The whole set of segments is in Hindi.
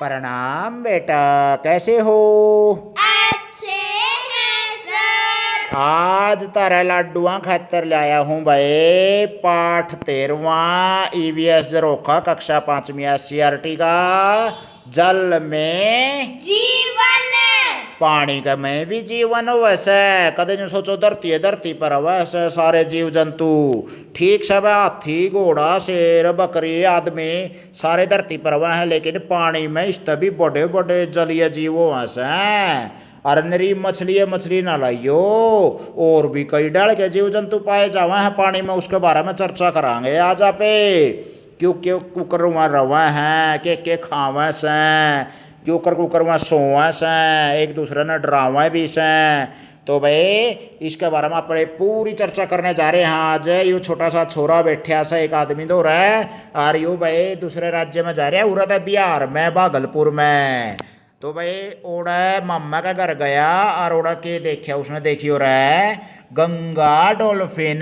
प्रणाम बेटा, कैसे हो? अच्छे हैं सर। आज तारा लाडुआ खातर लाया हूँ भाई पाठ 13वां ईवीएस जरोखा कक्षा 5वीं एससीईआरटी का जल में जीवन पानी का में भी जीवन हो। वैसे कदे जो सोचो धरती है, धरती पर वैसे सारे जीव जंतु ठीक सब है, हाथी घोड़ा शेर बकरी आदमी सारे धरती पर वह है, लेकिन पानी में इस तभी बड़े बड़े जलीय जीव वैसे और नरी मछली ना लाइयो, और भी कई डाल के जीव जंतु पाए जावे हैं पानी में। उसके बारे में चर्चा करांगे आज आप क्यों क्यों कुकर रवा है के खावे से, क्यों कर कुकर में सोवे से, एक दूसरे ने डरावे भी से। तो भाई इसके बारे में आप पूरी चर्चा करने जा रहे हैं आज। यो छोटा सा छोरा बैठा सा एक आदमी दो रहा है और यो भाई दूसरे राज्य में जा रहा है, उड़ा बिहार में भागलपुर में। तो भाई ओड़ा मामा का घर गया और ओड़ा के देखा, उसने देखी हो रहा है गंगा डॉल्फिन।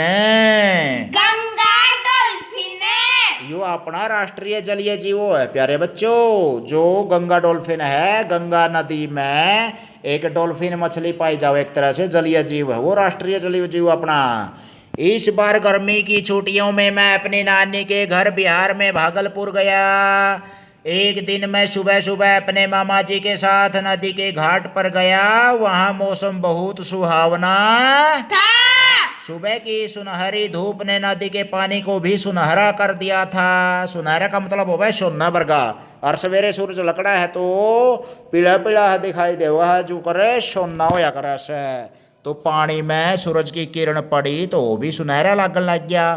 गंगा डॉल्फिन यो अपना राष्ट्रीय जलीय जीव है प्यारे बच्चों। जो गंगा डॉल्फिन है, गंगा नदी में एक डॉल्फिन मछली पाई जाओ, एक तरह से जलीय जीव है, वो राष्ट्रीय जलीय जीव अपना। इस बार गर्मी की छुट्टियों में मैं अपनी नानी के घर बिहार में भागलपुर गया। एक दिन मैं सुबह सुबह अपने मामा जी के साथ नदी के घाट पर गया। वहां मौसम बहुत सुहावना था। सुबह की सुनहरी धूप ने नदी के पानी को भी सुनहरा कर दिया था। सुनहरा का मतलब होगा सोना वर्गा, और सवेरे सूरज लकड़ा है तो पीला पीला दिखाई दे, वह जो करे सोना होया करे से। तो पानी में सूरज की किरण पड़ी तो वो भी सुनहरा लगन लग गया।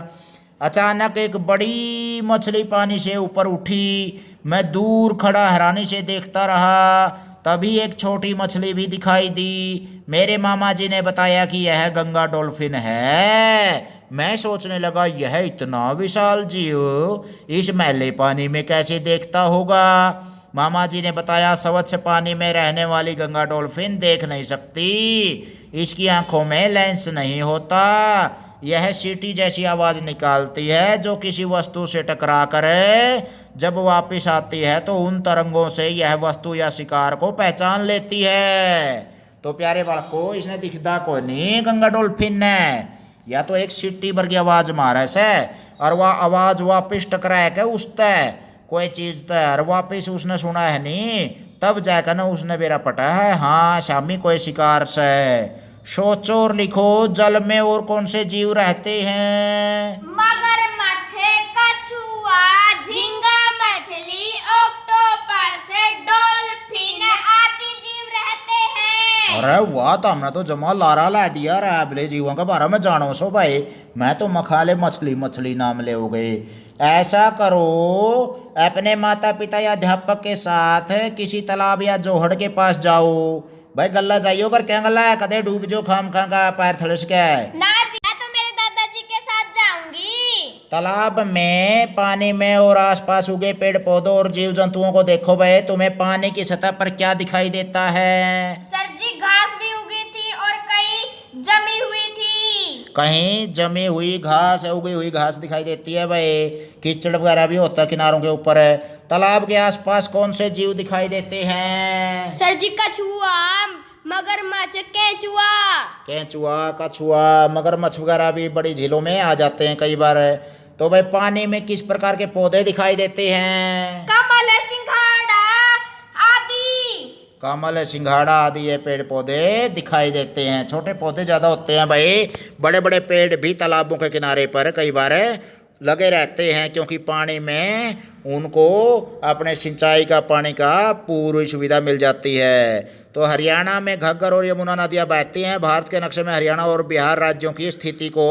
अचानक एक बड़ी मछली पानी से ऊपर उठी। मैं दूर खड़ा हैरानी से देखता रहा, तभी एक छोटी मछली भी दिखाई दी। मेरे मामा जी ने बताया कि यह गंगा डॉल्फिन है। मैं सोचने लगा यह इतना विशाल जीव इस मैले पानी में कैसे देखता होगा। मामा जी ने बताया स्वच्छ पानी में रहने वाली गंगा डॉल्फिन देख नहीं सकती, इसकी आंखों में लेंस नहीं होता। यह सीटी जैसी आवाज निकालती है जो किसी वस्तु से टकरा करे। जब वापस आती है तो उन तरंगों से यह वस्तु या शिकार को पहचान लेती है। तो प्यारे बालको, इसने दिखता को नहीं गंगा डॉल्फिन ने, या तो एक सीटी भर की आवाज मारे से और वह आवाज वापिस टकराए के उसते कोई चीज तर वापिस उसने सुना है नहीं, तब जाकर ना उसने बेरा पटा है हाँ शामी कोई शिकार से। सोचो और लिखो, जल में और कौन से जीव रहते हैं? मगरमच्छ, कछुआ, झींगा मछली, ऑक्टोपस, डॉल्फिन आदि जीव रहते हैं। अरे वाह, तो हमने तो जमा लारा ला दिया रैबले जीवों के बारे में जानो सो भाई। मैं तो मखाले मछली मछली नाम ले हो गए। ऐसा करो, अपने माता पिता या अध्यापक के साथ किसी तालाब या जोहड़ के पास जाओ। भाई गल्ला जाइयो कर क्या गल्ला है, कदे डूब जो खाम खा का पैर थलस के है ना जी, मैं तो मेरे दादाजी के साथ जाऊंगी। तालाब में पानी में और आसपास उगे पेड़ पौधों और जीव जंतुओं को देखो। भाई तुम्हें पानी की सतह पर क्या दिखाई देता है? सर जी, घास भी उगी थी और कई जमी हुई थी। कहीं जमी हुई घास, उगी हुई घास दिखाई देती है भाई। कीचड़ वगैरह भी होता है किनारों के ऊपर है। तालाब के आसपास कौन से जीव दिखाई देते हैं? सर जी, कछुआ, मगरमच्छ, केंचुआ, कछुआ, मगरमच्छ वगैरह भी बड़ी झीलों में आ जाते हैं कई बार। तो भाई पानी में किस प्रकार के पौधे दिखाई देते हैं? कमल, सिंघाड़ा आदि। कमल, सिंघाड़ा आदि ये पेड़ पौधे दिखाई देते हैं। छोटे पौधे ज़्यादा होते हैं भाई। बड़े बड़े पेड़ भी तालाबों के किनारे पर कई बार लगे रहते हैं, क्योंकि पानी में उनको अपने सिंचाई का पानी का पूरी सुविधा मिल जाती है। तो हरियाणा में घग्गर और यमुना नदियाँ बहती हैं। भारत के नक्शे में हरियाणा और बिहार राज्यों की स्थिति को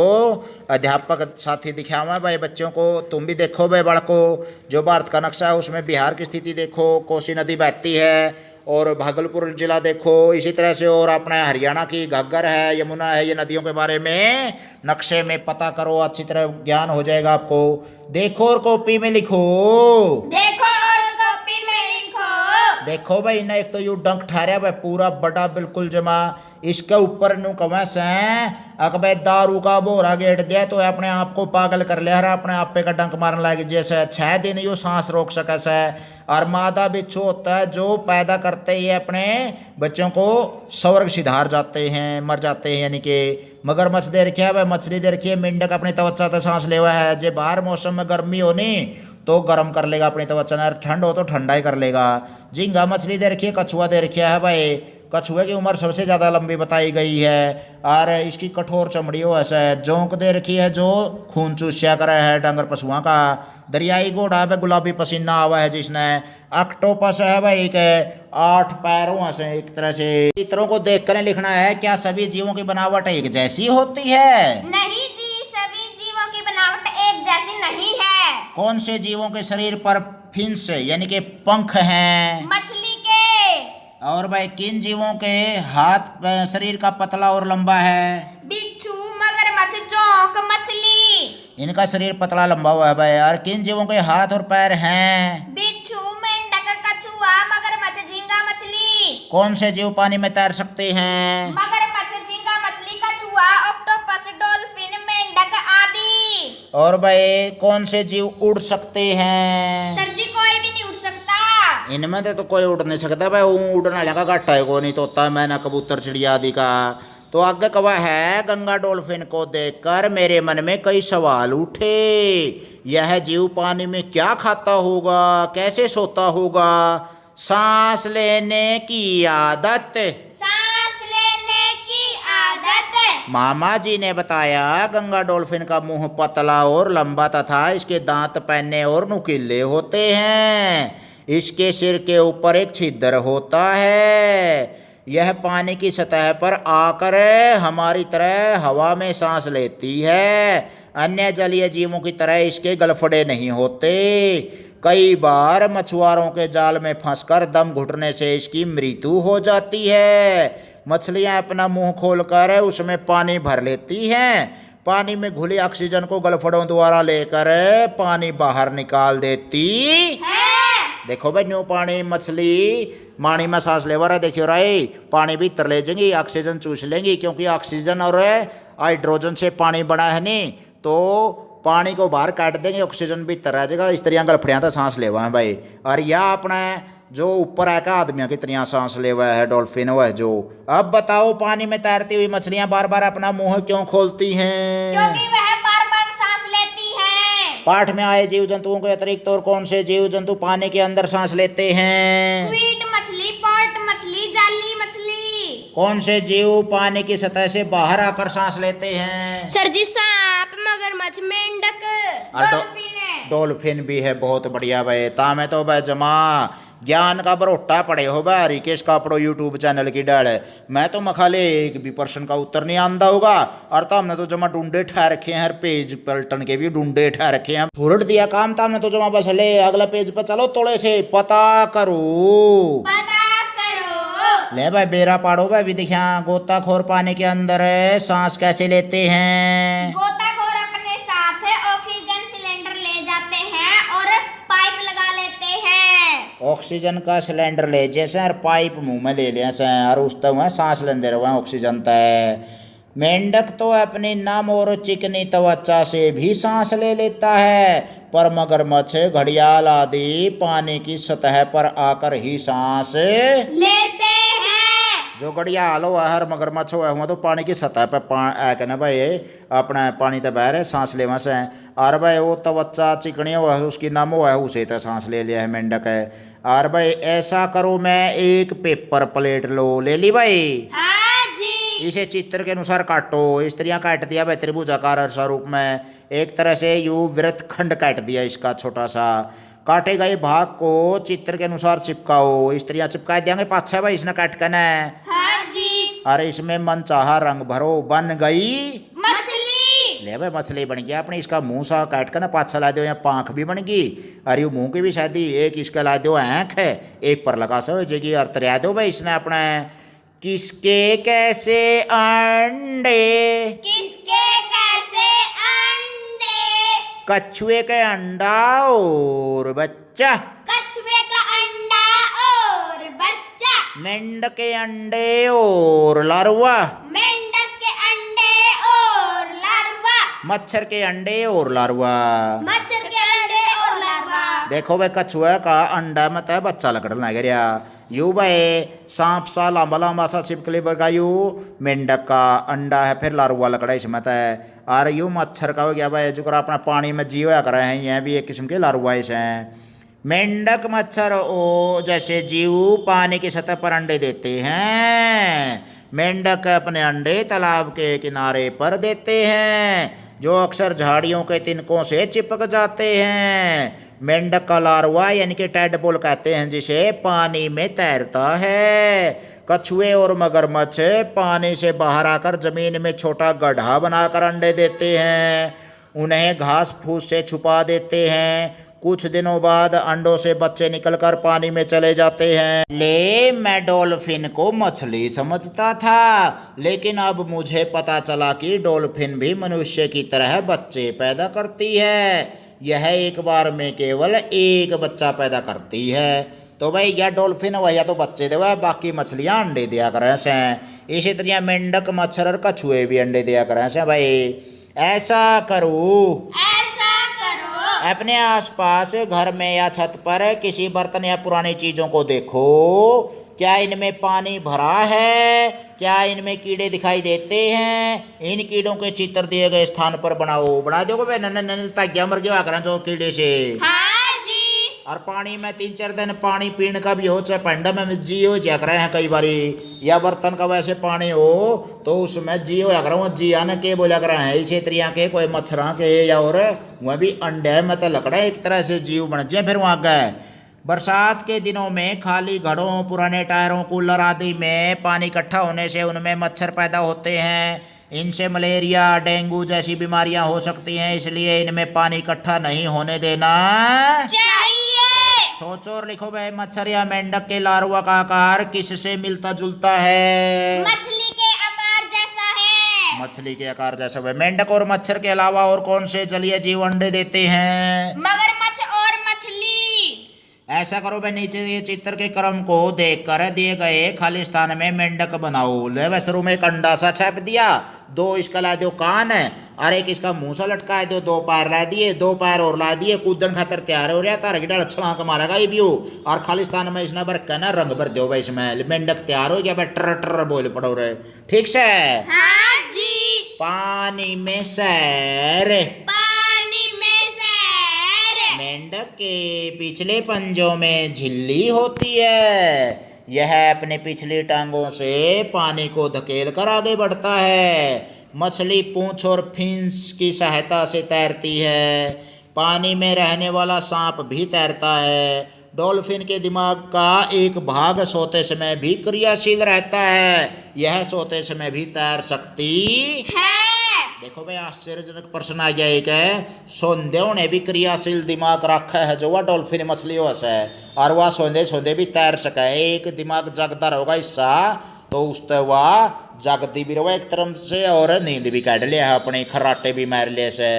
अध्यापक साथी दिखावा भाई बच्चों को। तुम भी देखो भाई बड़को, जो भारत का नक्शा है उसमें बिहार की स्थिति देखो, कोसी नदी बहती है, और भागलपुर जिला देखो इसी तरह से, और अपना हरियाणा की घग्गर है, यमुना है, ये नदियों के बारे में नक्शे में पता करो, अच्छी तरह ज्ञान हो जाएगा आपको। देखो और कॉपी में लिखो। देखो और कॉपी में लिखो। देखो भाई ना, एक तो यू डंक ठहरा भाई पूरा बड़ा बिल्कुल जमा। इसके ऊपर नु कवे से अकबे दारू का बोरा गेट दिया तो अपने आप को पागल कर लिया, अपने आप पे का डंक मारने लगे। जैसे 6 दिन यो सांस रोक सके से। और मादा बिच्छू होता है जो पैदा करते ही अपने बच्चों को स्वर्ग सिधार जाते हैं, मर जाते हैं। यानी कि मगरमच्छ दे रखिया है, मछली दे रखी है, मेंढक अपनी त्वचा से सांस ले हुआ है। जे बाहर मौसम में गर्मी हो नहीं तो गर्म कर लेगा अपनी त्वचा, ठंड हो तो ठंडा ही कर लेगा। झींगा मछली दे रखी है, कछुआ दे रखिया है भाई। कछुए की उम्र सबसे ज़्यादा लंबी बताई गई है और इसकी कठोर चमड़ी हो ऐसा है। जोंक दे रखी है जो खून चूस्या करे है डांगर पशुओं का। दरियाई घोड़ा है गुलाबी पसीना आवा है जिसने। ऑक्टोपस है भाई के 8 पैरों से एक तरह से। चित्रों को देख कर लिखना है, क्या सभी जीवों की बनावट एक जैसी होती है? नहीं जी, सभी जीवों की बनावट एक जैसी नहीं है। कौन से जीवों के शरीर पर फिन्स यानी कि पंख हैं? मछली के। और भाई किन जीवों के हाथ शरीर का पतला और लंबा है? बिच्छू, मगरमच्छ, जोंक, मछली। इनका शरीर पतला लंबा हुआ है भाई। और किन जीवों के हाथ और पैर हैं? बिच्छू, मेंढक, कछुआ, मगरमच्छ, झींगा, मछली। कौन से जीव पानी में तैर सकते हैं? मगरमच्छ, झींगा, मछली, कछुआ, ऑक्टोपस, डॉल्फिन, मेंढक आदि। और भाई कौन से जीव उड़ सकते हैं? सर जी कोई भी नहीं उड़ सकता। इनमें तो कोई उड़ नहीं सकता भाई। उड़ने लगा घाटा है को नहीं तोता मैना कबूतर चिड़िया आदि का। तो आगे कवा है, गंगा डॉल्फिन को देखकर मेरे मन में कई सवाल उठे। यह जीव पानी में क्या खाता होगा, कैसे सोता होगा? सांस लेने की आदत। सांस लेने की आदत। मामा जी ने बताया गंगा डॉल्फिन का मुंह पतला और लंबा तथा इसके दांत पैने और नुकीले होते हैं। इसके सिर के ऊपर एक छिद्र होता है। यह पानी की सतह पर आकर हमारी तरह हवा में सांस लेती है। अन्य जलीय जीवों की तरह इसके गलफड़े नहीं होते। कई बार मछुआरों के जाल में फंसकर दम घुटने से इसकी मृत्यु हो जाती है। मछलियां अपना मुंह खोलकर उसमें पानी भर लेती हैं। पानी में घुली ऑक्सीजन को गलफड़ों द्वारा लेकर पानी बाहर निकाल देती है। देखो भाई न्यू पानी मछली पानी में सांस ले रहा है। देखियो राय पानी भी तर ले जाएंगी, ऑक्सीजन चूस लेंगी क्योंकि ऑक्सीजन और हाइड्रोजन से पानी बना है नहीं। तो पानी को बाहर काट देंगे, ऑक्सीजन भी तर आ जाएगा। इस तरह गलफड़ियाँ तो सांस ले हुआ है भाई। और यह अपना जो ऊपर आएगा आदमियों की तरह सांस ले हुआ है डॉल्फिन हुआ है जो। अब बताओ पानी में तैरती हुई मछलियाँ बार बार अपना मुंह क्यों खोलती हैं? क्योंकि वह बार बार सांस लेती है। पाठ में आए जीव जंतुओं के अतिरिक्त और कौन से जीव जंतु पानी के अंदर सांस लेते हैं? स्क्विड मछली, पॉट मछली, जाली मछली। कौन से जीव पानी की सतह से बाहर आकर सांस लेते हैं? सर जी सांप, मगरमच्छ, मेंढक, डॉल्फिन। डॉल्फिन भी है, बहुत बढ़िया भाई। तामे तो भाई जमा ज्ञान का बरोटा पड़े हो भाई। रिकेश कापड़ो यूट्यूब चैनल की डाल। मैं तो मखाले एक भी प्रश्न का उत्तर नहीं आंदा होगा। और तो हमने तो जमा ढूंढे ठा रखे हैं, हर पेज पलटन के भी ढूंढे ठा रखे हैं। फुरट दिया काम था हमने तो जमा बस ले अगला पेज पर चलो थोड़े से पता करो। ले भाई बेरा पाड़ो भाई। भी देखिया गोताखोर पानी के अंदर सांस कैसे लेते हैं? गोताखोर अपने साथ ऑक्सीजन सिलेंडर ले जाते हैं और पाइप लगा लेते हैं। ऑक्सीजन का सिलेंडर ले जैसे और पाइप मुंह में ले लिया से और उस तक सांस लेते रहो ऑक्सीजन तय। मेंढक तो अपनी नम और चिकनी त्वचा से भी सांस ले लेता है, पर मगरमच्छ, घड़ियाल आदि पानी की सतह पर आकर ही सांस लेते हैं। जो घड़ियाल हो हर मगरमच्छ हुआ तो पानी की सतह पर कहना भाई अपना पानी तो बह सांस लेवा से। और भाई वो त्वचा चिकनी हुआ है उसकी नम हुआ है उसे तो सांस ले लिया है मेंढक है। और भाई ऐसा करो मैं एक पेपर प्लेट लो, ले ली भाई। हाँ जी। इसे चित्र के अनुसार काटो। इस तरह काट दिया भाई त्रिभुजाकार स्वरूप में। एक तरह से यू वृत्त खंड काट दिया इसका छोटा सा। काटे गए भाग को चित्र के अनुसार चिपकाओ। इस तरह चिपका देंगे पाछा भाई इसने काट कर। हाँ जी। अरे इसमें मनचाहा रंग भरो, बन गई मछली। ले भाई मछली बन गया अपने। इसका मुंह सा काट कर ना पाछा ला दो, या पाँख भी बन गई। अरे मुंह की भी शादी एक इसका ला दो आँख है, एक पर लगा सो जगह और तरिया दो भाई इसने अपने। किसके कैसे अंडे, किसके कैसे अंडे, कछुए के अंडा और बच्चा, कछुए का अंडा और बच्चा। मेंढक के अंडे और लार्वा, मेंढक के अंडे और लार्वा, मच्छर के अंडे और लार्वा। मच्छर के अंडे और लार्वा। देखो भाई कछुआ का अंडा में तो बच्चा लकड़न लग गया। यू भाई सांप सा लंबा लंबा सा छिपकली बरगा यू मेंढक का अंडा है, फिर लार्वा लकड़ा इसमें तो है। और यू मच्छर का हो गया भाई जो अपना पानी में जी होया कर रहे हैं, यह भी एक किस्म के लार्वा इस हैं। मेंढक मच्छर ओ जैसे जीव पानी की सतह पर अंडे देते हैं। मेंढक अपने अंडे तालाब के किनारे पर देते हैं जो अक्सर झाड़ियों के तिनकों से चिपक जाते हैं। मेंढक का लार्वा यानी कि टैडपोल कहते हैं जिसे पानी में तैरता है। कछुए और मगरमच्छ पानी से बाहर आकर जमीन में छोटा गड्ढा बनाकर अंडे देते हैं, उन्हें घास फूस से छुपा देते हैं। कुछ दिनों बाद अंडों से बच्चे निकलकर पानी में चले जाते हैं। मैं डॉल्फिन को मछली समझता था, लेकिन अब मुझे पता चला कि डॉल्फिन भी मनुष्य की तरह बच्चे पैदा करती है। यह एक बार में केवल एक बच्चा पैदा करती है। तो भाई यह डॉल्फिन वह तो बच्चे दे, बाकी मछलियाँ अंडे दिया करें से। इसी तरह मेंढक मच्छर और कछुए भी अंडे दिया करें से। भाई ऐसा करो, अपने आसपास घर में या छत पर किसी बर्तन या पुरानी चीज़ों को देखो, क्या इनमें पानी भरा है, क्या इनमें कीड़े दिखाई देते हैं। इन कीड़ों के चित्र दिए गए स्थान पर बना दोगे भाई नन्हे नन्हे तागिया मर गया करें जो कीड़े से। हाँ जी। और पानी में 3-4 दिन पानी पीने का भी हो, चाहे पंडा में जी हो जा रहे हैं कई बारी, या बर्तन का वैसे पानी हो तो उसमें जी हो जा जी आने के बोला कर रहे हैं। इसी तरह के कोई मच्छरा के या और वह भी अंडे में तो लकड़ा एक तरह से जीव बन जाए। फिर वहाँ गए बरसात के दिनों में खाली घड़ों, पुराने टायरों, कूलर आदि में पानी इकट्ठा होने से उनमें मच्छर पैदा होते हैं। इनसे मलेरिया, डेंगू जैसी बीमारियां हो सकती हैं, इसलिए इनमें पानी इकट्ठा नहीं होने देना चाहिए। सोचो और लिखो भाई, मच्छर या मेंढक के लार्वा का आकार किससे मिलता जुलता है? मछली के आकार जैसा है। मछली के आकार जैसा है। मेंढक और मच्छर के अलावा और कौन से जलीय जीव अंडे देते हैं? मगरमच्छ और मछली। ऐसा करो भाई, नीचे ये चित्र के क्रम को देखकर दिए गए खाली स्थान में मेंढक बनाओ। ले बस शुरू में एक अंडा सा छाप दिया, 2 इसका ला दो कान है और एक इसका मुंह सा लटका दो, 2 पैर ला दिए, 2 पैर और ला दिए, कूदन खातर तैयार हो रहा था। डाल छलांग मारेगा ये भी और खाली स्थान में इसने भर कहना रंग भर दो भाई, इसमें मेंढक तैयार हो गया भाई। टर टर बोल पड़ो रहे, ठीक से। हाँ जी। पानी में सैर। मेंढक के पिछले पंजों में झिल्ली होती है। यह अपने पिछली टांगों से पानी को धकेल कर आगे बढ़ता है। मछली पूंछ और फिंस की सहायता से तैरती है। पानी में रहने वाला सांप भी तैरता है। डॉल्फिन के दिमाग का एक भाग सोते समय भी क्रियाशील रहता है। यह सोते समय भी तैर सकती है। देखो भाई आश्चर्यजनक प्रश्न आ गया एक है, सोंदेव ने भी क्रियाशील दिमाग रखा है जो वह डॉल्फिन मछलियों से, और वह सोंदे सोंदे भी तैर सका है। एक दिमाग जगदार होगा हिस्सा तो उससे वह जागती भी रहा एक तरफ से और नींद भी काट लिया है, अपने खर्राटे भी मार लिए से।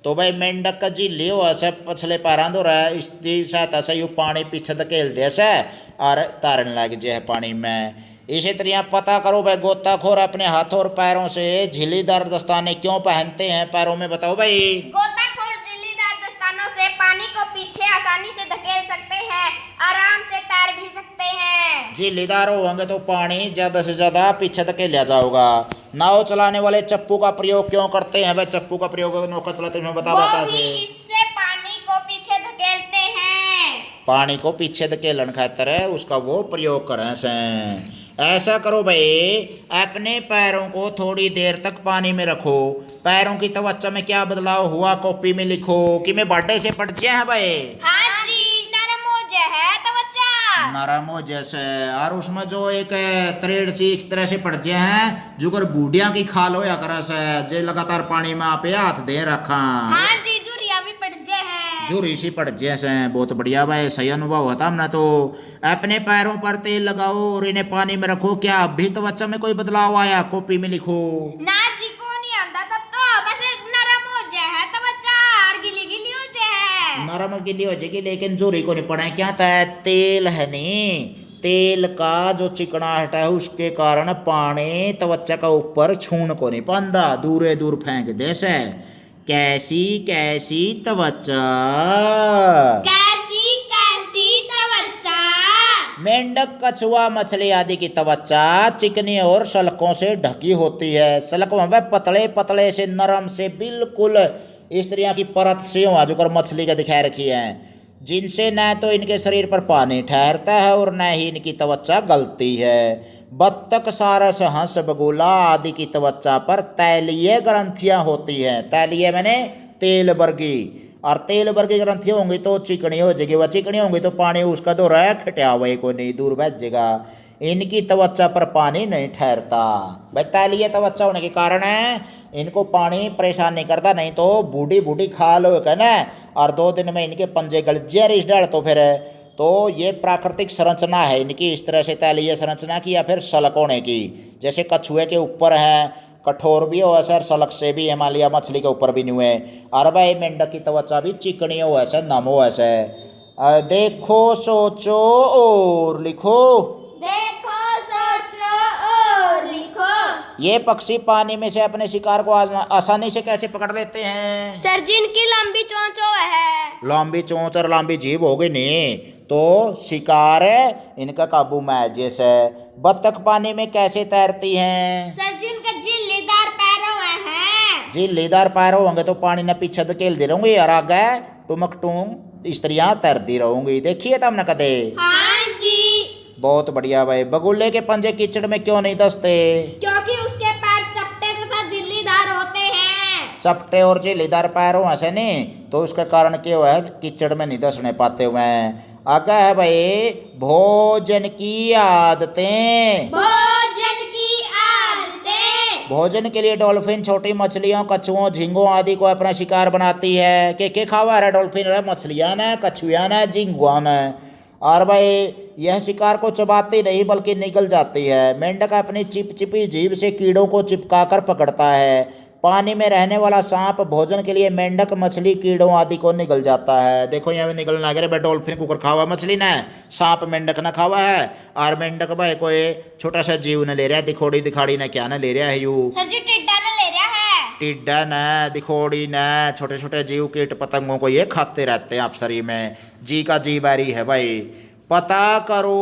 तो भाई मेंढक का झिल्ली हो से पछले पैरा दो रहा है, इसकी सहायता से यू पानी पीछे धकेल दे से और तैरने लग जाए पानी में। इसी तरह पता करो भाई, गोताखोर अपने हाथों और पैरों से झिल्लीदार दस्ताने क्यों पहनते हैं पैरों में, बताओ भाई। गोताखोर झिल्लीदार दस्तानों से पानी को पीछे आसानी से धकेल सकते हैं, आराम से तैर भी सकते हैं। झिल्लीदार होंगे तो पानी ज्यादा से ज्यादा पीछे धकेला जाओगा। नाव चलाने वाले चप्पू का प्रयोग क्यों करते हैं भाई? चप्पू का प्रयोग नौका चलाते हैं बता इससे पानी को पीछे धकेलते हैं। पानी को पीछे धकेलन खातर है उसका वो प्रयोग करें से। ऐसा करो भाई, अपने पैरों को थोड़ी देर तक पानी में रखो। पैरों की त्वचा में क्या बदलाव हुआ कॉपी में लिखो कि मैं बाडे से पड़ जाए हैं भाई। हाँ जी, नरम हो जाए है त्वचा। नरम हो जैसे, और उसमें जो एक त्रेड़ सी इस तरह से पड़ जाए हैं जो कर बूढ़िया की खाल हो या कर जे लगातार पानी में आप हाथ दे रखा। हाँ जी, जुरिया भी पड़ जाए है। जुरी सी पड़ जैसे, बहुत बढ़िया भाई, सही अनुभव होता हमने। तो अपने पैरों पर तेल लगाओ और इन्हें पानी में रखो। क्या अभी त्वचा में कोई बदलाव आया? कॉपी में लिखो। ना जी, को नहीं आंदा तब तो बस नरम हो जाए है त्वचा और गिली गिली हो जाए है। नरम गिली हो जाएगी लेकिन जुरी को नहीं पड़ा। क्या था? तेल है नहीं, तेल का जो चिकनाहट है उसके कारण पानी त्वचा का ऊपर छून को नहीं पांदा, दूरे दूर फेंक दे से। कैसी कैसी त्वचा, कैसी कैसी त्वचा। मेंढक, कछुआ, मछली आदि की त्वचा चिकनी और सलकों से ढकी होती है। सलकों में पतले पतले से नरम से बिल्कुल इस तरह की परत से जो मछली का दिखा रखी है, जिनसे न तो इनके शरीर पर पानी ठहरता है और न ही इनकी त्वचा गलती है। बत्तख, सारस, हंस, बगुला आदि की त्वचा पर तैलीय ग्रंथियां होती हैं। तैलीय मैंने तेल वर्गी, और तेल वर्गी ग्रंथियां होंगी तो चिकनी हो जाएगी, वह चिकनी होंगी तो पानी उसका तो रह खटिया हुआ को नहीं दूर भेजेगा। इनकी त्वचा पर पानी नहीं ठहरता। भाई तैलीय त्वचा होने के कारण है इनको पानी परेशान नहीं करता, नहीं तो बूढ़ी बूढ़ी खाल हो कहना और 2 दिन में इनके पंजे गल रिश्त डाल। तो ये प्राकृतिक संरचना है इनकी, इस तरह से तैलीय संरचना की या फिर सलक होने की। जैसे कछुए के ऊपर है कठोर भी हो ऐसा, सलक से भी हिमालय मछली के ऊपर भी नहीं हुए। और भाई मेंढक की त्वचा भी चिकनी हो ऐसे, नम हो ऐसे। देखो सोचो और लिखो, देखो सोचो और लिखो। ये पक्षी पानी में से अपने शिकार को आसानी से कैसे पकड़ लेते हैं? सर जी इनकी लंबी चोंच है। लंबी चोंच और लंबी जीभ हो गई नहीं तो शिकार इनका काबू में है। जैसे बत्तख पानी में कैसे तैरती हैं? सर जी इनके झिल्लीदार पैरों हैं। झिल्लीदार पैर होंगे तो पानी ने पीछे धकेलती रहूंगी और आगे टुमक टूम इस तरह तैरती रहूंगी। देखिए तब न कदे। हाँ जी। बहुत बढ़िया भाई। बगुले के पंजे कीचड़ में क्यों नहीं दसते? क्योंकि उसके पैर चपटे तथा झिल्लीदार होते हैं। चपटे और झिल्लीदार पैर हो ऐसे नहीं तो उसका कारण क्या है कीचड़ में नहीं दसने पाते हुए हैं। आगे है भाई भोजन की आदतें। भोजन की आदतें। भोजन के लिए डॉल्फिन छोटी मछलियों, कछुओं, झींगों आदि को अपना शिकार बनाती है। के खावा रहा डॉल्फिन रहा, मछलियां न, कछुआ न, झींगुआ न। और भाई यह शिकार को चबाती नहीं बल्कि निगल जाती है। मेंढक अपनी चिपचिपी जीभ से कीड़ों को चिपका कर पकड़ता है। पानी में रहने वाला सांप भोजन के लिए मेंढक, मछली, कीड़ों आदि को निगल जाता है। देखो यहाँ पे निगलना लगे भाई, डॉल्फिन कुकर खावा मछली ने, सांप मेंढक ना खावा है। और मेंढक भाई कोई छोटा सा जीव न ले रहा है, दिखोड़ी दिखाड़ी ने क्या न ले रहा है यू। सर जी टिड्डा न ले रहा है। टिड्डा न, दिखोड़ी न, छोटे छोटे जीव कीट पतंगों को ये खाते रहते हैं अपसरी में। जी का जी बारी है भाई। पता करो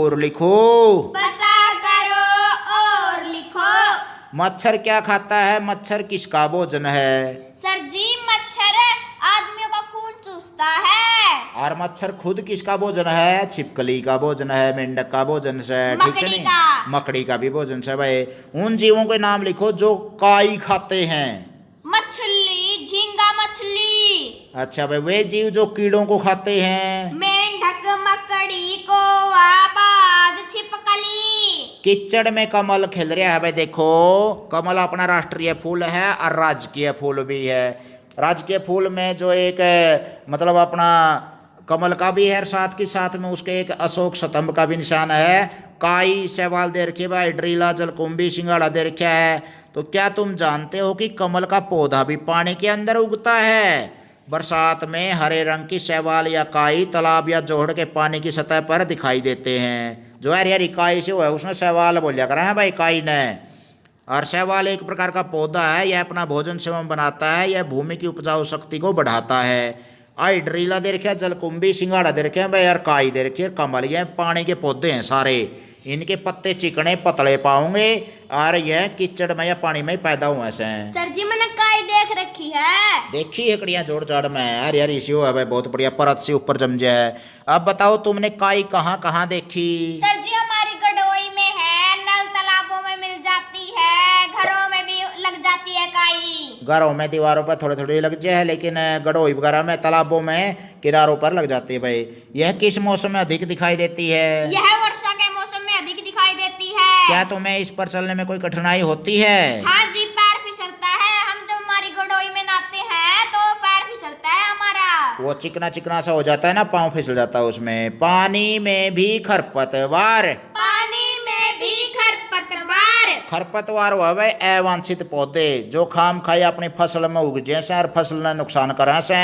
और लिखो। पता करो और लिखो। मच्छर क्या खाता है? मच्छर किसका भोजन है? सर जी मच्छर आदमियों का खून चूसता है। और मच्छर खुद किसका भोजन है? छिपकली का भोजन है, मेंढक का भोजन है, ठीक से नहीं? मकड़ी का भी भोजन है भाई। उन जीवों के नाम लिखो जो काई खाते हैं। मछली, झींगा मछली। अच्छा भाई, वे जीव जो कीड़ों को खाते हैं। मेंढक, मकड़ी, कौवा, बाज, छिपकली। कीचड़ में कमल खिल रहा है भाई। देखो कमल अपना राष्ट्रीय फूल है और राजकीय फूल भी है। राजकीय फूल में जो एक मतलब अपना कमल का भी है, साथ के साथ में उसके एक अशोक स्तंभ का भी निशान है। काई, शैवाल दे रखे भाई, ड्रीला, जलकुंभी, सिंगाड़ा दे रखा है। तो क्या तुम जानते हो कि कमल का पौधा भी पानी के अंदर उगता है? बरसात में हरे रंग की शैवाल या काई तालाब या जोहड़ के पानी की सतह पर दिखाई देते हैं। जो हरी हरी काई से हुआ है उसने शैवाल बोलिया करा है भाई काई ने। और शैवाल एक प्रकार का पौधा है, यह अपना भोजन सेवन बनाता है, यह भूमि की उपजाऊ शक्ति को बढ़ाता है। आई ड्रीला दे रखे, जलकुंभी, सिंगाड़ा दे रखे भाई, यार काई दे रखी है, कमल, ये पानी के पौधे हैं सारे। इनके पत्ते चिकने पतले पाओगे और यह कीचड़ में या पानी में पैदा हुए हैं। सर जी मैंने काई देख रखी है। देखी हकड़ियाँ जोड़ जाड़ में यार, यार इसी है भाई, बहुत बढ़िया परत से ऊपर जम जाए। अब बताओ तुमने काई कहाँ कहाँ देखी? सर जी हमारी गडोई में है, नल तालाबों में मिल जाती है, घरों में भी लग जाती है काई। घरों में दीवारों पर थोड़ी थोड़ी लग जाए, लेकिन गडोई वगैरह में तालाबों में किनारों पर लग जाती है भाई। यह किस मौसम में अधिक दिखाई देती है? यह वर्षा के मौसम में अधिक दिखाई देती है। क्या तुम्हें इस पर चलने में कोई कठिनाई होती है? हाँ जी, पैर फिसलता है। हम जब हमारी गडोई में नहाते हैं तो पैर फिसलता है हमारा। वो चिकना चिकना सा हो जाता है ना, पाँव फिसल जाता है उसमें। पानी में भी खरपतवार। पानी में भी खरपतवार। खरपतवार हुआ भाई अवांछित पौधे जो खाम खाई अपनी फसल में उग जैसे और फसल ने नुकसान करा से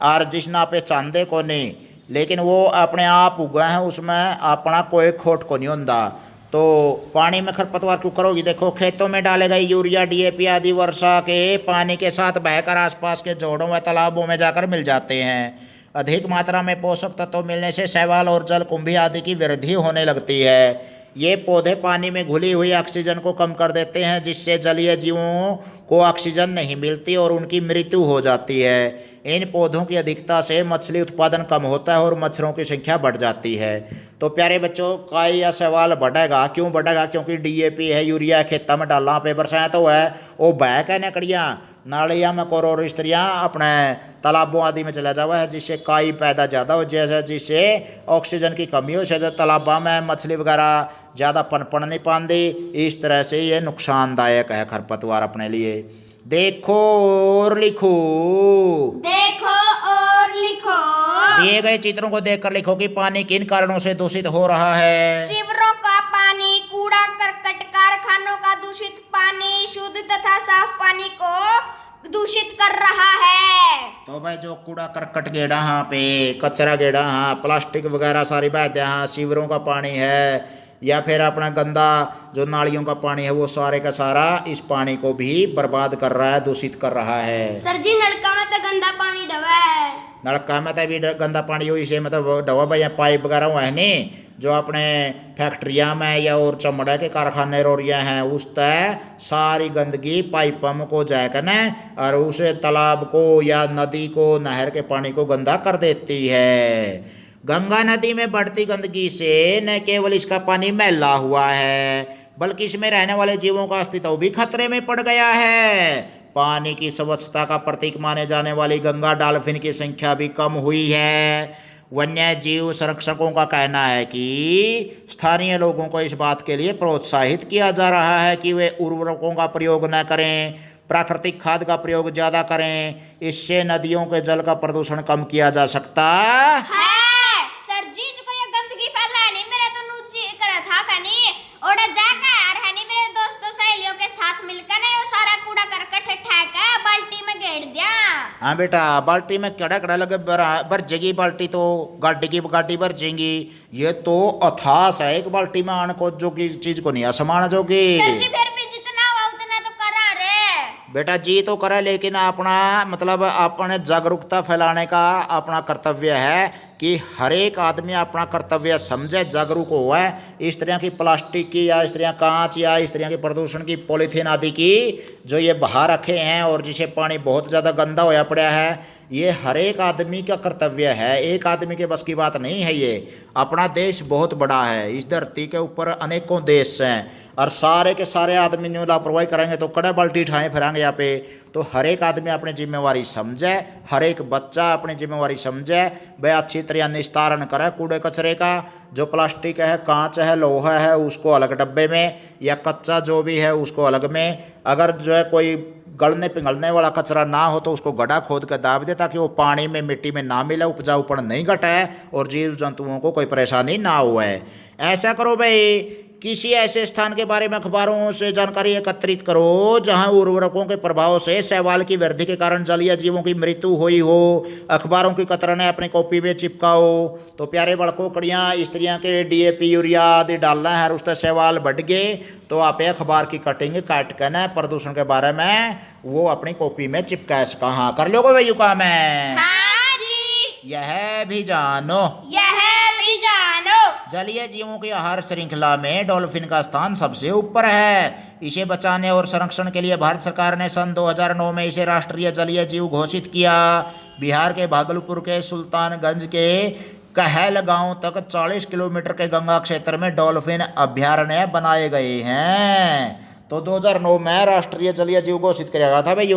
और जिस ना पे चांदे को नहीं। लेकिन वो अपने आप उगा है, उसमें अपना कोई खोट को नहीं होता। तो पानी में खरपतवार क्यों करोगी? देखो खेतों में डाले गए यूरिया डीएपी आदि वर्षा के पानी के साथ बहकर आसपास के जोड़ों व तालाबों में जाकर मिल जाते हैं। अधिक मात्रा में पोषक तत्व मिलने से शैवाल और जलकुंभी आदि की वृद्धि होने लगती है। ये पौधे पानी में घुली हुई ऑक्सीजन को कम कर देते हैं, जिससे जलीय जीवों को ऑक्सीजन नहीं मिलती और उनकी मृत्यु हो जाती है। इन पौधों की अधिकता से मछली उत्पादन कम होता है और मच्छरों की संख्या बढ़ जाती है। तो प्यारे बच्चों, काई या शैवाल बढ़ेगा, क्यों बढ़ेगा? क्योंकि डीएपी है, यूरिया खेतों में डालना पे बरसात तो है, वो बह के नकड़ियाँ नालियाँ में और स्त्रियाँ अपने तालाबों आदि में चला जावा है, जिससे काई पैदा ज़्यादा हो, जैसे जिससे ऑक्सीजन की कमी हो, शायद तालाबा में मछली वगैरह ज़्यादा पनपन नहीं पाती। इस तरह से ये नुकसानदायक है खरपतवार अपने लिए। देखो और लिखो, देखो और लिखो। दिए गए चित्रों को देखकर लिखो कि पानी किन कारणों से दूषित हो रहा है। शिवरों का पानी, कूड़ा करकट, कारखानों का दूषित पानी शुद्ध तथा साफ पानी को दूषित कर रहा है। तो भाई जो कूड़ा करकट गेड़ा हाँ पे कचरा गेड़ा हाँ, प्लास्टिक वगैरह सारी बहते हाँ, शिवरों का पानी है या फिर अपना गंदा जो नालियों का पानी है, वो सारे का सारा इस पानी को भी बर्बाद कर रहा है, दूषित कर रहा है। सर जी, नलका में तो गंदा पानी डवा है। नलका में तो भी गंदा पानी हो, इसे मतलब डवा भाई पाइप वगैरह हुआ है नहीं, जो अपने फैक्ट्रिया में या और चमड़े के कारखाने रोरिया हैं, उस तय सारी गंदगी पाइपों में को जाकर न और उसे तालाब को या नदी को, नहर के पानी को गंदा कर देती है। गंगा नदी में बढ़ती गंदगी से न केवल इसका पानी मैला हुआ है, बल्कि इसमें रहने वाले जीवों का अस्तित्व भी खतरे में पड़ गया है। पानी की स्वच्छता का प्रतीक माने जाने वाली गंगा डॉल्फिन की संख्या भी कम हुई है। वन्य जीव संरक्षकों का कहना है कि स्थानीय लोगों को इस बात के लिए प्रोत्साहित किया जा रहा है कि वे उर्वरकों का प्रयोग न करें, प्राकृतिक खाद का प्रयोग ज़्यादा करें। इससे नदियों के जल का प्रदूषण कम किया जा सकता है। सर जी, जो ये गंदगी फैला नहीं, मेरा तो नुची करा था कनी और जाकर है नहीं, मेरे दोस्तों सहेलियों के साथ मिलकर ने वो सारा कूड़ा करकट ठेका बाल्टी में घेर दिया। हाँ बेटा, बाल्टी में कड़ा कड़ा लगे भर जाएगी बाल्टी, तो गाड़ी की गाड़ी भर जाएंगी। ये तो अथास है, एक बाल्टी में आने को जो की चीज को नहीं आसमान जोगी। सर जी, फिर भी जितना हुआ उतना तो करा रे। बेटा जी तो करे, लेकिन अपना मतलब अपने जागरूकता फैलाने का अपना कर्तव्य है कि हर एक आदमी अपना कर्तव्य समझे, जागरूक हुआ है। इस तरह की प्लास्टिक की या इस तरह कांच या इस तरह की प्रदूषण की पॉलीथीन आदि की जो ये बाहर रखे हैं और जिसे पानी बहुत ज़्यादा गंदा होया पड़ा है, ये हर एक आदमी का कर्तव्य है, एक आदमी के बस की बात नहीं है। ये अपना देश बहुत बड़ा है, इस धरती के ऊपर अनेकों देश हैं और सारे के सारे आदमी ने लापरवाही करेंगे तो कड़े बाल्टी उठाएँ फिरेंगे यहाँ पे। तो हर एक आदमी अपनी जिम्मेवारी समझे, हर एक बच्चा अपनी जिम्मेवारी समझे, वह अच्छी तरह निस्तारण करे कूड़े कचरे का। जो प्लास्टिक है, कांच है, लोहा है, उसको अलग डब्बे में, या कच्चा जो भी है उसको अलग में। अगर जो है कोई गलने पिघलने वाला कचरा ना हो तो उसको गड्ढा खोद कर दाब दे, ताकि वो पानी में मिट्टी में ना मिले, उपजाऊपन नहीं घटे और जीव जंतुओं को कोई परेशानी ना हुए। ऐसा करो भाई, किसी ऐसे स्थान के बारे में अखबारों से जानकारी एकत्रित करो जहां उर्वरकों के प्रभाव से शैवाल की वृद्धि के कारण जलीय जीवों की मृत्यु हुई हो। अखबारों की कतरनें अपनी कॉपी में चिपकाओ। तो प्यारे बड़कों, कड़ियाँ इस तरह के डीएपी यूरिया आदि डालना है, उससे शैवाल बढ़ गए तो आप अखबार की कटिंग काट कर न प्रदूषण के बारे में वो अपनी कॉपी में चिपका सका। हाँ, कर लोगे भाई काम है। हाँ जी, यह भी जानो, यह भी जानो, जलीय जीवों की आहार श्रृंखला में डॉल्फिन का स्थान सबसे ऊपर है। इसे बचाने और संरक्षण के लिए भारत सरकार ने सन 2009 में इसे राष्ट्रीय जलीय जीव घोषित किया। बिहार के भागलपुर के सुल्तानगंज के कहल गांव तक 40 किलोमीटर के गंगा क्षेत्र में डॉल्फिन अभ्यारण्य बनाए गए हैं। तो 2009 में राष्ट्रीय जलीय जीव घोषित किया गया था भाई।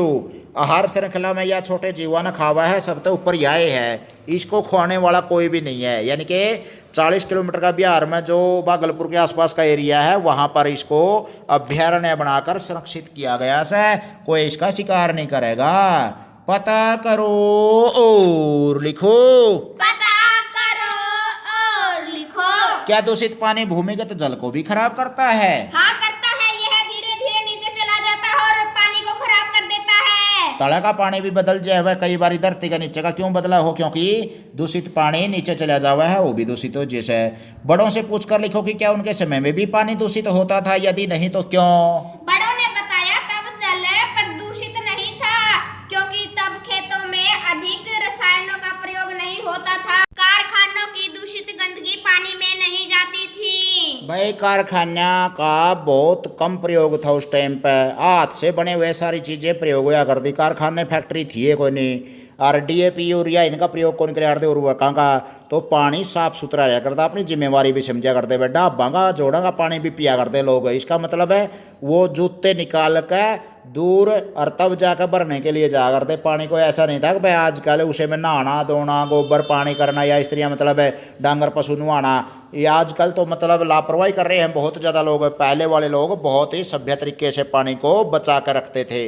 आहार श्रृंखला में यह छोटे जीवा न खावा है, सब तो ऊपर यह है, इसको खुआने वाला कोई भी नहीं है। यानी कि 40 किलोमीटर का बिहार में जो भागलपुर के आसपास का एरिया है, वहाँ पर इसको अभ्यारण्य बनाकर संरक्षित किया गया है। कोई इसका शिकार नहीं करेगा। पता करो और लिखो, पता करो और लिखो। क्या दूषित पानी भूमिगत जल को भी खराब करता है? हाँ, करता है। यह धीरे धीरे नीचे चला जाता है और पानी को खराब कर देता है। तले का पानी भी बदल जाए वह कई बार धरती का नीचे का क्यों बदला हो, क्योंकि दूषित पानी नीचे चला जावा है, वो भी दूषित हो जैसे। बड़ों से पूछकर लिखो कि क्या उनके समय में भी पानी दूषित होता था, यदि नहीं तो क्यों। बड़ों ने बताया तब जल प्रदूषित नहीं था, क्योंकि तब खेतों में अधिक रसायनों का प्रयोग नहीं होता था। कारखानों की दूषित गंदगी पानी में नहीं जाती थी। भाई कारखाना का बहुत कम प्रयोग था उस टाइम पे, हाथ से बने हुए सारी चीजें प्रयोग हुआ करती, कारखाने फैक्ट्री थी कोई नहीं, और डीएपी यूरिया इनका प्रयोग कौन कर उर्वरकों का, तो पानी साफ सुथरा रहा करता, अपनी जिम्मेवारी भी समझा करते, बेटा बांगा जोड़ा का पानी भी पिया करते लोग। इसका मतलब है वो जूते निकाल के दूर और तब जाकर भरने के लिए जा करते पानी को। ऐसा नहीं था कि भाई आजकल उसे में नहाना धोना गोबर पानी करना या इस तरह मतलब है डांगर पशु नहाना, ये आजकल तो मतलब लापरवाही कर रहे हैं बहुत ज़्यादा लोग। पहले वाले लोग बहुत ही सभ्य तरीके से पानी को बचा कर रखते थे।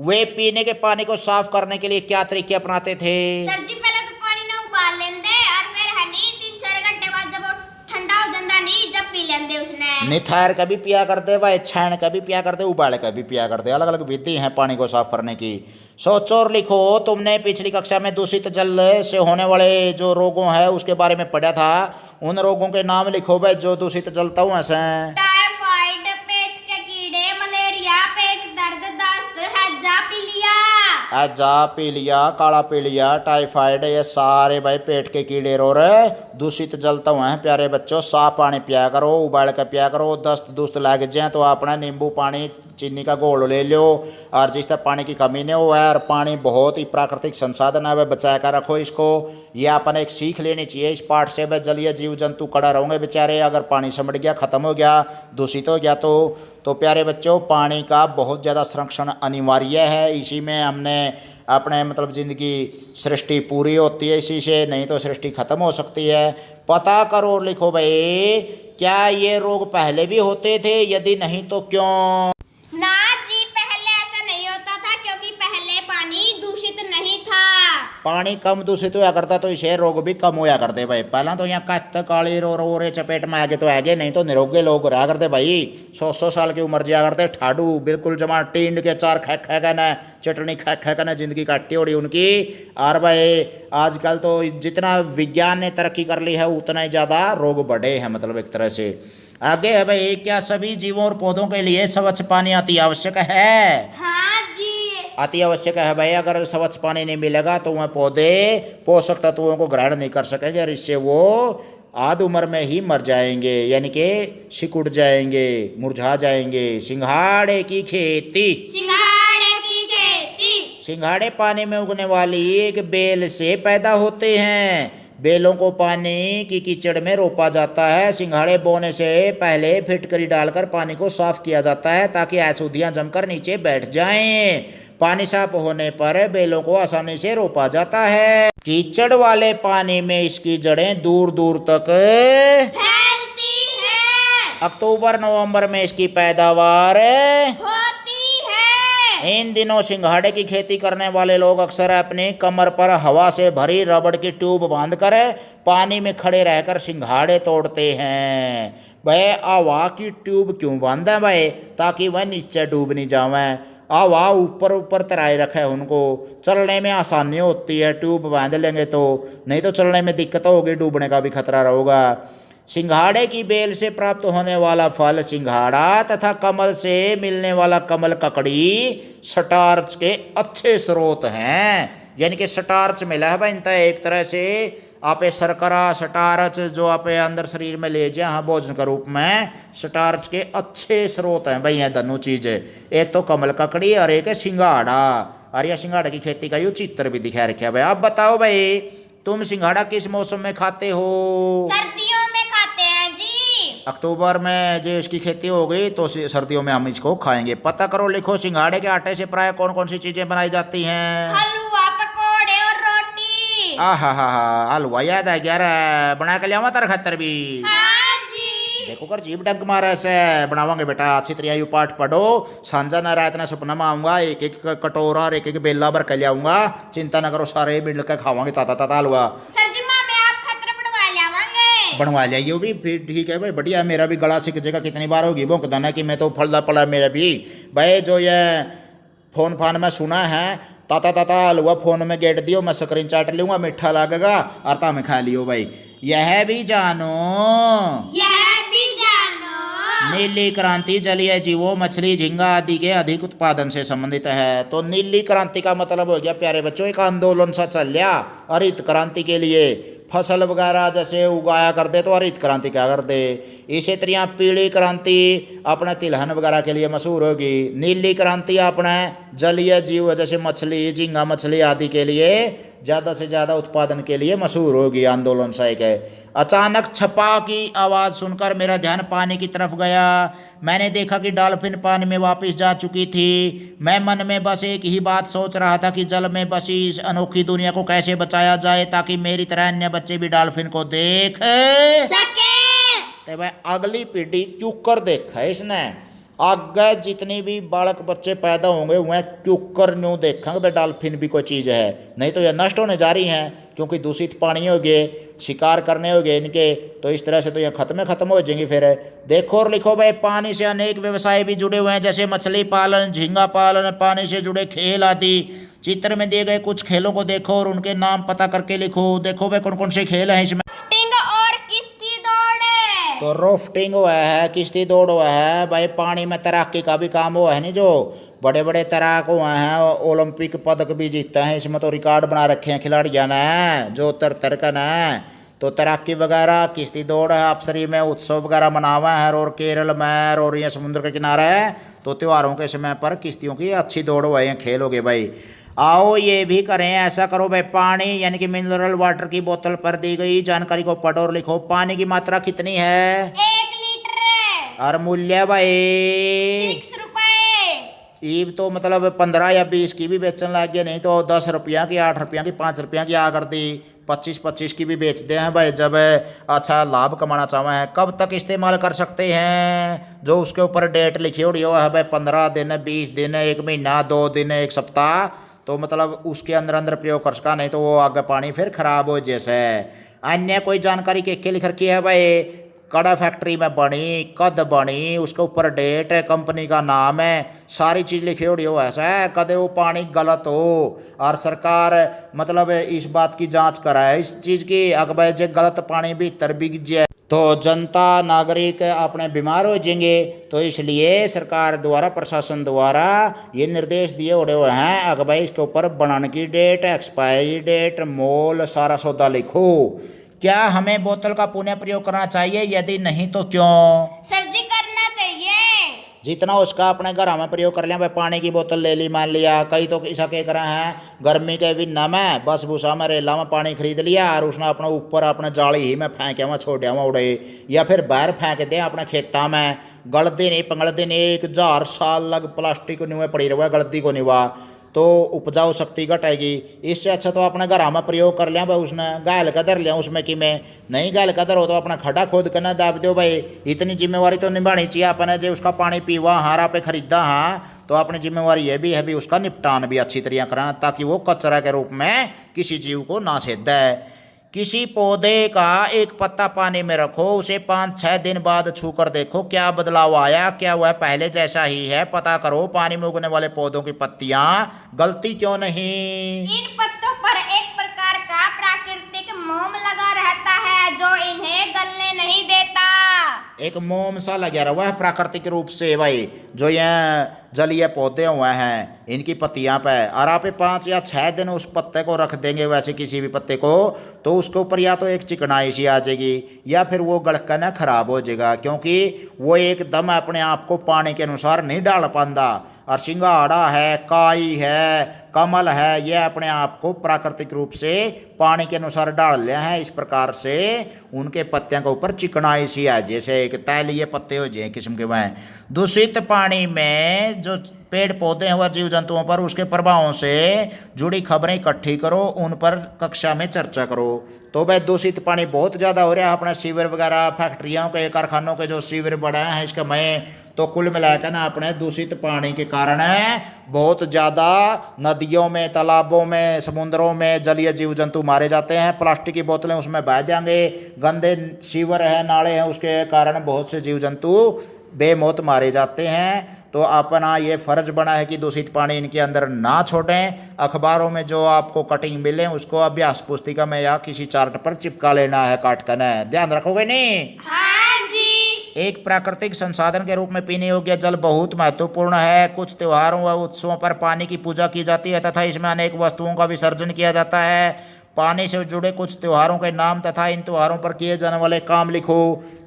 वे पीने के पानी को साफ करने के लिए क्या तरीके अपनाते थे? सर जी पहले तो पानी ना उबाल लेंदे और फिर है नी 3-4 घंटे बाद जब वो ठंडा हो जाता नी जब पी लेंदे उसने। निथार का भी पिया करते, वह छान का भी पिया करते, उबाल का भी पिया करते, अलग अलग विधि हैं पानी को साफ करने की। सोचो और लिखो, तुमने पिछली कक्षा में दूषित जल से होने वाले जो रोगों है उसके बारे में पढ़ा था, उन रोगों के नाम लिखो भाई जो दूषित जलता हूँ ऐसे। टाइफाइड, पेट के कीड़े, मलेरिया, पेट दर्द, दस्त, हैजा, पीलिया। हैजा, पीलिया, काला पीलिया, टाइफाइड, ये सारे भाई पेट के कीड़े रो रहे दूषित जलता हुआ है। प्यारे बच्चों साफ पानी पिया करो, उबाल कर पिया करो। दस्त दुस्त लग जाए तो अपना नींबू पानी चीनी का घोल ले लो, और जिस तक पानी की कमी नहीं हो है, और पानी बहुत ही प्राकृतिक संसाधन है, वह बचा कर रखो इसको। यह अपन एक सीख लेनी चाहिए इस पाठ से। वह जलीय जीव जंतु खड़ा रहेंगे बेचारे, अगर पानी सिमट गया ख़त्म हो गया दूषित हो गया तो प्यारे बच्चों पानी का बहुत ज़्यादा संरक्षण अनिवार्य है। इसी में हमने अपने मतलब ज़िंदगी सृष्टि पूरी होती है इसी से, नहीं तो सृष्टि खत्म हो सकती है। पता करो लिखो भाई, क्या ये रोग पहले भी होते थे, यदि नहीं तो क्यों? ना जी पहले ऐसा नहीं होता था, क्योंकि पहले पानी दूषित नहीं था। पानी कम दूषित होया करता तो इसे रोग भी कम होया करते भाई। पहला तो यहाँ कत्त काली रो रे चपेट में आगे तो आगे, नहीं तो निरोगे लोग रहा करते भाई। 100 साल की उम्र जिया करते, ठाडू बिल्कुल जमा टींड के चार खै खै न चटनी खै खै न जिंदगी काटी होड़ी उनकी। और भाई आजकल तो जितना विज्ञान ने तरक्की कर ली है उतना ही ज़्यादा रोग बढ़े हैं, मतलब एक तरह से। आगे है भाई, क्या सभी जीवों और पौधों के लिए स्वच्छ पानी अति आवश्यक है? हाँ जी अति आवश्यक है भाई। अगर स्वच्छ पानी नहीं मिलेगा तो वह पौधे पोषक तत्वों को ग्रहण नहीं कर सकेंगे, और इससे वो आध उम्र में ही मर जाएंगे, यानी कि सिकुड़ जाएंगे, मुरझा जाएंगे। सिंघाड़े की खेती। सिंघाड़े की खेती। सिंघाड़े पानी में उगने वाली एक बेल से पैदा होते हैं। बेलों को पानी की कीचड़ में रोपा जाता है। सिंघाड़े बोने से पहले फिटकरी डालकर पानी को साफ किया जाता है ताकि अशुद्धियां जमकर नीचे बैठ जाएं। पानी साफ होने पर बेलों को आसानी से रोपा जाता है। कीचड़ वाले पानी में इसकी जड़ें दूर दूर तक फैलती है। अक्टूबर नवंबर में इसकी पैदावार होती है। इन दिनों सिंघाड़े की खेती करने वाले लोग अक्सर अपनी कमर पर हवा से भरी रबड़ की ट्यूब बांधकर पानी में खड़े रहकर सिंघाड़े तोड़ते हैं। वह हवा की ट्यूब क्यों बांधे भाई? ताकि वह नीचे डूब नहीं जावे। हवा ऊपर ऊपर तराए रखे उनको, चलने में आसानी होती है ट्यूब बांध लेंगे तो, नहीं तो चलने में दिक्कत होगी, डूबने का भी खतरा रहेगा। सिंघाड़े की बेल से प्राप्त होने वाला फल सिंघाड़ा तथा कमल से मिलने वाला कमल ककड़ी स्टार्च के अच्छे स्रोत हैं। यानी कि स्टार्च मिला है बनता है एक तरह से आपे शर्करा स्टार्च जो आपे अंदर शरीर में ले जाए हाँ भोजन के रूप में, स्टार्च के अच्छे स्रोत हैं भाई। ये दोनों चीज़ें, एक तो कमल ककड़ी और एक है सिंघाड़ा। और यह सिंघाड़ा की खेती का ये चित्र भी दिखा रखा है भाई। आप बताओ भाई, तुम सिंघाड़ा किस मौसम में खाते हो? सर्दियों में खाते हैं जी। अक्टूबर में जो इसकी खेती हो गई तो सर्दियों में हम इसको खाएंगे। पता करो लिखो, सिंघाड़े के आटे से प्राय कौन कौन सी चीजें बनाई जाती हैं? हलवा, पकोड़े और रोटी। हा हलवा याद है यार, बना के लिया तेरे खतर भी। हाँ जी। देखो कर जीप डंक मारे से बनावांगे बेटा। अच्छी तरह यू पाठ पढ़ो, सांझा ना रात ना सपना में आऊंगा, एक एक कटोरा और एक एक बेला भर के लियाऊंगा। चिंता ना करो, सारे मिल के खावांगे ताता ताता हलवा। सर जी मामे आप खतर बनवा लियावांगे। बनवा लिया ये भी फिर ठीक है भाई, बढ़िया। मेरा भी गला सीख जगह कितनी बार होगी भोंकदा ना कि मैं तो फलदा पड़ा मेरा भी भाई। जो ये फोन फान में सुना है ताता ताता हलवा फोन में गेट दियो, मैं स्क्रीन चाट लूँगा, मीठा लगेगा और तामे खा लियो भाई। यह भी जानो नीली क्रांति जलीय जीवों, मछली, झींगा आदि के अधिक उत्पादन से संबंधित है। तो नीली क्रांति का मतलब हो गया प्यारे बच्चों, एक आंदोलन सा चल लिया हरित क्रांति के लिए, फसल वगैरह जैसे उगाया करते तो हरित क्रांति क्या करते। इसी तरह पीली क्रांति अपने तिलहन वगैरह के लिए मशहूर होगी। नीली क्रांति अपने जलीय जीव जैसे मछली, झींगा मछली आदि के लिए ज़्यादा से ज़्यादा उत्पादन के लिए मशहूर होगी, आंदोलन सा एक है। अचानक छपा की आवाज़ सुनकर मेरा ध्यान पानी की तरफ गया। मैंने देखा कि डॉल्फिन पानी में वापस जा चुकी थी। मैं मन में बस एक ही बात सोच रहा था कि जल में बसी इस अनोखी दुनिया को कैसे बचाया जाए ताकि मेरी तरह अन्य बच्चे भी डॉल्फिन को देख सके। तो वह अगली पीढ़ी क्यों कर देखा है इसने, आगे जितनी भी बालक बच्चे पैदा होंगे वह क्यों कर न्यू देखेंगे भाई डॉल्फिन भी कोई चीज़ है। नहीं तो यह नष्ट होने जा रही हैं क्योंकि दूषित पानी हो गए, शिकार करने हो गए इनके, तो इस तरह से तो यह खत्म हो जाएंगी। फिर देखो और लिखो भाई, पानी से अनेक व्यवसाय भी जुड़े हुए हैं जैसे मछली पालन, झींगा पालन, पानी से जुड़े खेल आदि। चित्र में दिए गए कुछ खेलों को देखो और उनके नाम पता करके लिखो। देखो भाई कौन कौन से खेल हैं इसमें। और किश्ती दौड़, तो राफ्टिंग हुआ है, किश्ती दौड़ हुआ है भाई, पानी में तैराकी का भी काम हुआ है नहीं, जो बड़े बड़े तैराक हुए हैं ओलंपिक पदक भी जीतते हैं इसमें, तो रिकॉर्ड बना रखे हैं खिलाड़ियों ने जो तरकन है। तो तैराकी वगैरह, किश्ती दौड़ है, अप्सरी में उत्सव वगैरह मनावा है, और केरल में और ये समुद्र के किनारे है तो त्योहारों के समय पर किश्तियों की अच्छी दौड़ हुए हैं, खेल हो गए भाई। आओ ये भी करें, ऐसा करो भाई, पानी यानी कि मिनरल वाटर की बोतल पर दी गई जानकारी को पढ़ो और लिखो। पानी की मात्रा कितनी है? 1 लीटर। और मूल्य भाई 6 रुपए। ईब तो मतलब 15 या 20 की भी बेचने लग गए, नहीं तो 10 रुपया की, 8 रुपया की, 5 रुपया की आ कर दी, 25-25 की भी बेचते हैं भाई जब अच्छा लाभ कमाना चाहते हैं। कब तक इस्तेमाल कर सकते हैं, जो उसके ऊपर डेट लिखी हो रही है भाई, 15 दिन, 20 दिन, 1 महीना, 2 दिन, 1 सप्ताह, तो मतलब उसके अंदर प्रयोग कर सका, नहीं तो वो आगे पानी फिर खराब हो जैसे। अन्य कोई जानकारी के लिख रखी है भाई, कड़ा फैक्ट्री में बनी, कद बनी, उसके ऊपर डेट है, कंपनी का नाम है, सारी चीज़ लिखी हो रही हो ऐसा है, कदे वो पानी गलत हो और सरकार मतलब इस बात की जांच कराए इस चीज़ की, अगर जो गलत पानी भीतर बिक जाए तो जनता नागरिक अपने बीमार हो जाएंगे। तो इसलिए सरकार द्वारा, प्रशासन द्वारा ये निर्देश दिए हुए हैं, अगर भाई इसके ऊपर बनाने की डेट, एक्सपायरी डेट, मोल, सारा सौदा लिखो। क्या हमें बोतल का पुनः प्रयोग करना चाहिए, यदि नहीं तो क्यों? सर जी करना चाहिए। जितना उसका अपने घर में प्रयोग कर लिया भाई, पानी की बोतल ले ली मान लिया, कई तो ऐसा कह कर हैं गर्मी के भी न में बस भूसा में रेला में पानी खरीद लिया और उसने अपने ऊपर अपने जाली ही में फेंके हुआ छोड़िया हुआ उड़े, या फिर बाहर फेंक दे अपने खेता में, गलती नहीं पंगलती नहीं, 1000 साल लग प्लास्टिक नुए पड़ी रहा गलती को निवा, तो उपजाऊ शक्ति घटेगी। इससे अच्छा तो अपने घर में प्रयोग कर लिया भाई, उसने गायल कदर लिया उसमें कि मैं नहीं गायल कदर हो तो अपना खड्डा खोद कर ना दाब दो भाई। इतनी जिम्मेवारी तो निभानी चाहिए अपने, जो उसका पानी पीवा हारा पे खरीदा, हाँ तो अपनी जिम्मेवारी ये भी है भी उसका निपटान भी अच्छी तरह करें ताकि वो कचरा के रूप में किसी जीव को ना सेधे। किसी पौधे का एक पत्ता पानी में रखो, उसे 5-6 दिन बाद छू कर देखो क्या बदलाव आया, क्या वह पहले जैसा ही है, पता करो पानी में उगने वाले पौधों की पत्तियां गलती क्यों नहीं। इन पत्तों पर एक प्रकार का प्राकृतिक मोम लगा रहता है जो इन्हें गलने नहीं देता। एक मोम सा लगा रहा है प्राकृतिक रूप से भाई, जो ये जलीय पौधे हुए हैं इनकी पत्तियां पे, और आप 5 या 6 दिन उस पत्ते को रख देंगे वैसे किसी भी पत्ते को, तो उसके ऊपर या तो एक चिकनाई सी आ जाएगी या फिर वो गलकर ना खराब हो जाएगा, क्योंकि वो एकदम अपने आप को पानी के अनुसार नहीं डाल पाता। और सिंगाड़ा है, काई है, कमल है, ये अपने आप को प्राकृतिक रूप से पानी के अनुसार डाल ले हैं, इस प्रकार से उनके पत्तियों के ऊपर चिकनाई सी है, जैसे एक तैलीय पत्ते हो जाए किस्म के वह। दूषित पानी में जो पेड़ पौधे हैं व जीव जंतुओं पर उसके प्रभावों से जुड़ी खबरें इकट्ठी करो, उन पर कक्षा में चर्चा करो। तो भाई दूषित पानी बहुत ज़्यादा हो रहा है अपने सीवर वगैरह, फैक्ट्रियों के, कारखानों के जो सीवर बड़े हैं इसका मैं तो कुल मिलाकर ना अपने दूषित पानी के कारण बहुत ज़्यादा नदियों में, तालाबों में, समुद्रों में जलीय जीव जंतु मारे जाते हैं। प्लास्टिक की बोतलें उसमें बह जाएंगे, गंदे सीवर है, नाले हैं, उसके कारण बहुत से जीव जंतु बेमौत मारे जाते हैं। तो अपना ये फ़र्ज बना है कि दूषित पानी इनके अंदर ना छोड़ें। अखबारों में जो आपको कटिंग मिले उसको अभ्यास पुस्तिका में या किसी चार्ट पर चिपका लेना है, काट कर। ध्यान रखोगे नहीं? हाँ जी। एक प्राकृतिक संसाधन के रूप में पीने योग्य जल बहुत महत्वपूर्ण है। कुछ त्योहारों व उत्सवों पर पानी की पूजा की जाती है तथा इसमें अनेक वस्तुओं का विसर्जन किया जाता है। पानी से जुड़े कुछ त्योहारों के नाम तथा इन त्योहारों पर किए जाने वाले काम लिखो।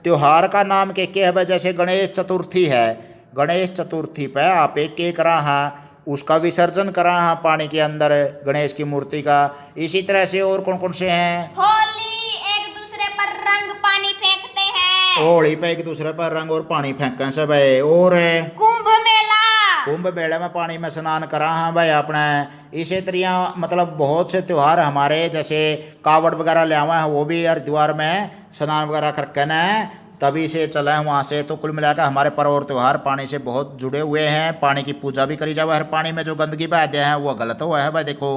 त्योहार का नाम के है, जैसे गणेश चतुर्थी है, गणेश चतुर्थी पे आप एक करा है उसका विसर्जन करा है पानी के अंदर, गणेश की मूर्ति का। इसी तरह से और कौन कौन से हैं? होली, एक दूसरे पर रंग पानी फेंकते हैं। होली पे एक दूसरे पर रंग और पानी फेंकते सब है। और कुंभ मेला, कुंभ मेले में पानी में स्नान करा है भाई अपने। इसी तरह मतलब बहुत से त्यौहार हमारे, जैसे कावड़ वगैरह ले आवा है, वो भी हरिद्वार में स्नान वगैरह करके न तभी से चला है वहाँ से। तो कुल मिलाकर हमारे पर्व और त्यौहार पानी से बहुत जुड़े हुए हैं। पानी की पूजा भी करी जाए। हर पानी में जो गंदगी बह दिया है वो गलत हुआ है भाई। देखो,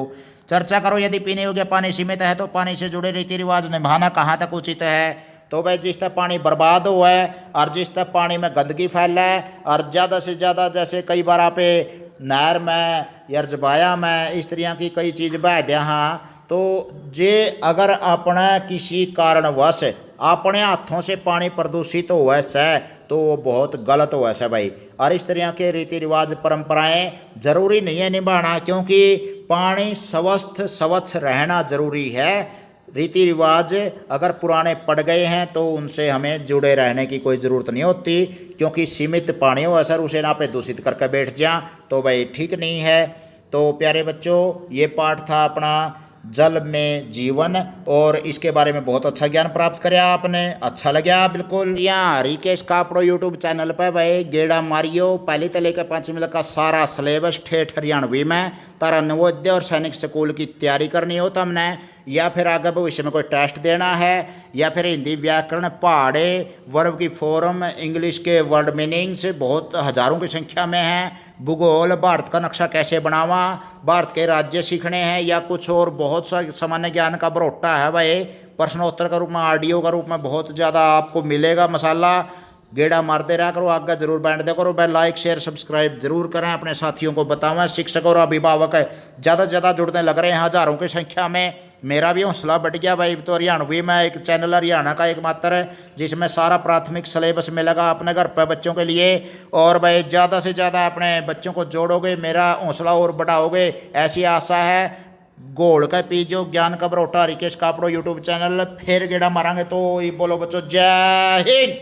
चर्चा करो, यदि पीने योग्य पानी सीमित है तो पानी से जुड़े रीति रिवाज निभाना कहाँ तक उचित है। तो भाई जिस तक पानी बर्बाद हुआ है और जिस तक पानी में गंदगी फैला है और ज़्यादा से ज़्यादा, जैसे कई बार आप नहर में या जबाया में इस तरह की कई चीज़ बह दिया हाँ, तो जे अगर अपना किसी कारणवश अपने हाथों से पानी प्रदूषित हुआ है तो वो बहुत गलत हुआ है भाई। और इस तरह के रीति रिवाज परंपराएं जरूरी नहीं है निभाना, क्योंकि पानी स्वस्थ स्वच्छ रहना जरूरी है। रीति रिवाज अगर पुराने पड़ गए हैं तो उनसे हमें जुड़े रहने की कोई ज़रूरत नहीं होती, क्योंकि सीमित पानी हो असर उसे ना पे दूषित करके बैठ जा तो भाई ठीक नहीं है। तो प्यारे बच्चों, ये पाठ था अपना जल में जीवन, और इसके बारे में बहुत अच्छा ज्ञान प्राप्त कराया आपने। अच्छा लगा बिल्कुल। यहाँ रिकेश कापड़ो यूट्यूब चैनल पर भाई गेड़ा मारियो, पहली से लेकर 5वीं तक का सारा सिलेबस ठेठ हरियाणवी में। तारा नवोदय और सैनिक स्कूल की तैयारी करनी हो तो हमने, या फिर आगे भविष्य में कोई टेस्ट देना है, या फिर हिंदी व्याकरण, पहाड़े, वर्ब की फॉर्म, इंग्लिश के वर्ड मीनिंग्स बहुत हज़ारों की संख्या में हैं, भूगोल, भारत का नक्शा कैसे बनावा, भारत के राज्य सीखने हैं, या कुछ और बहुत सा सामान्य ज्ञान का बरोटा है भाई। प्रश्नोत्तर का रूप में, ऑडियो का रूप में बहुत ज़्यादा आपको मिलेगा मसाला। गेड़ा मारते रहा करो, आगे जरूर बैठ दे करो। लाइक शेयर सब्सक्राइब जरूर करें, अपने साथियों को बतावें। शिक्षक और अभिभावक ज़्यादा से ज़्यादा जुड़ने लग रहे हैं हज़ारों की संख्या में। मेरा भी हौसला बढ़ गया भाई। तो हरियाणवी में एक चैनल हरियाणा का एकमात्र है जिसमें सारा प्राथमिक सिलेबस मिलेगा अपने घर पर बच्चों के लिए। और भाई ज़्यादा से ज़्यादा अपने बच्चों को जोड़ोगे, मेरा हौसला और बढ़ाओगे, ऐसी आशा है। गोल का पीजो ज्ञान का बरोटा रिकेश कापड़ो यूट्यूब चैनल। फिर गेड़ा मारेंगे तो ये बोलो बच्चों, जय हिंद।